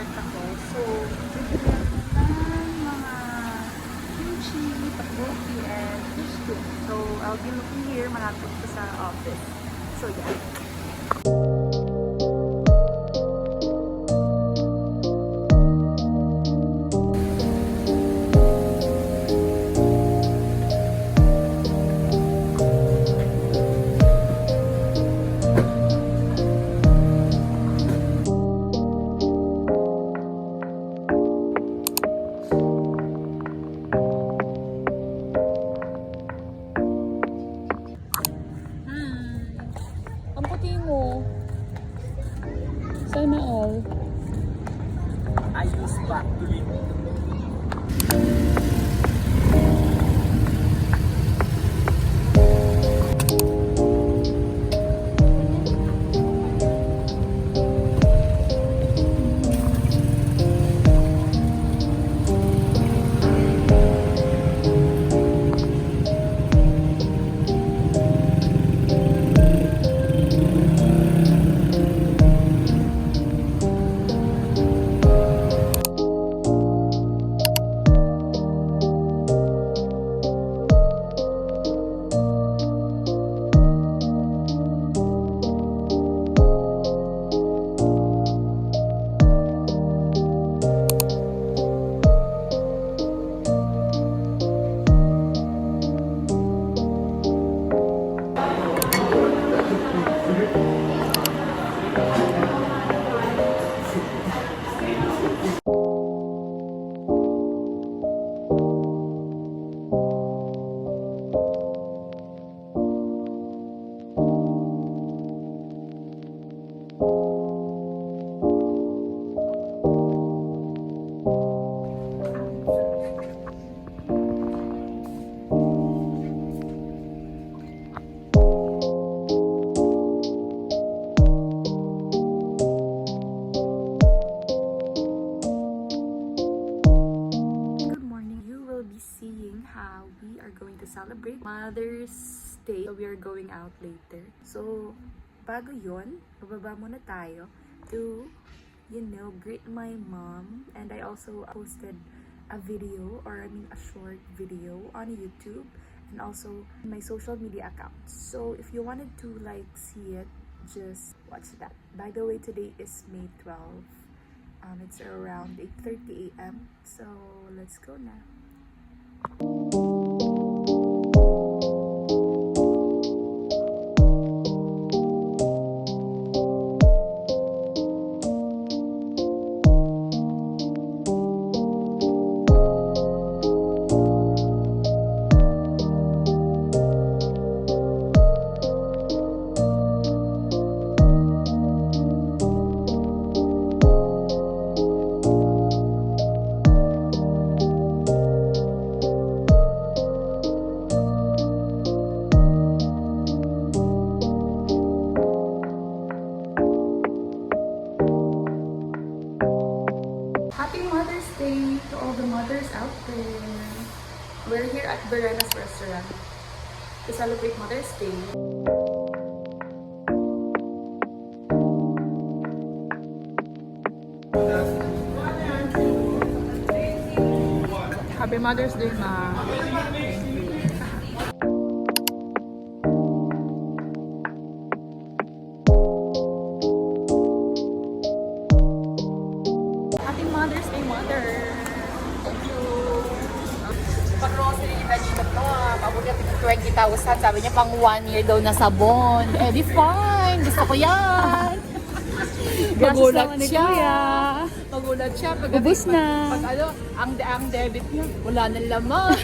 supermarket ako. So, bibili ako ng mga kimchi, tteokbokki, and fish cake. So, I'll be looking here. Malapit ko sa office. So, yeah. Ang puti mo. Sana all. I use back to live. Celebrate Mother's Day. So we are going out later. So, bago yon, bababa muna tayo to, greet my mom. And I also posted a video, or a short video on YouTube and also my social media accounts. So, if you wanted to see it, just watch that. By the way, today is May 12. It's around 8:30 a.m. So, let's go now. Happy Mother's Day to all the mothers out there. We're here at Verena's Restaurant to celebrate Mother's Day. Happy Mother's Day, Ma. Mother's Day, Mother. Thank you. Pag-grocery na dito to, pabugat ng 20,000. Sabi niya pang 1 year daw na sabon. Eh di fine. Gusto ko yan. Magulat siya. Magulat siya. Ubus na. Pag ang debit niya, wala nang laman.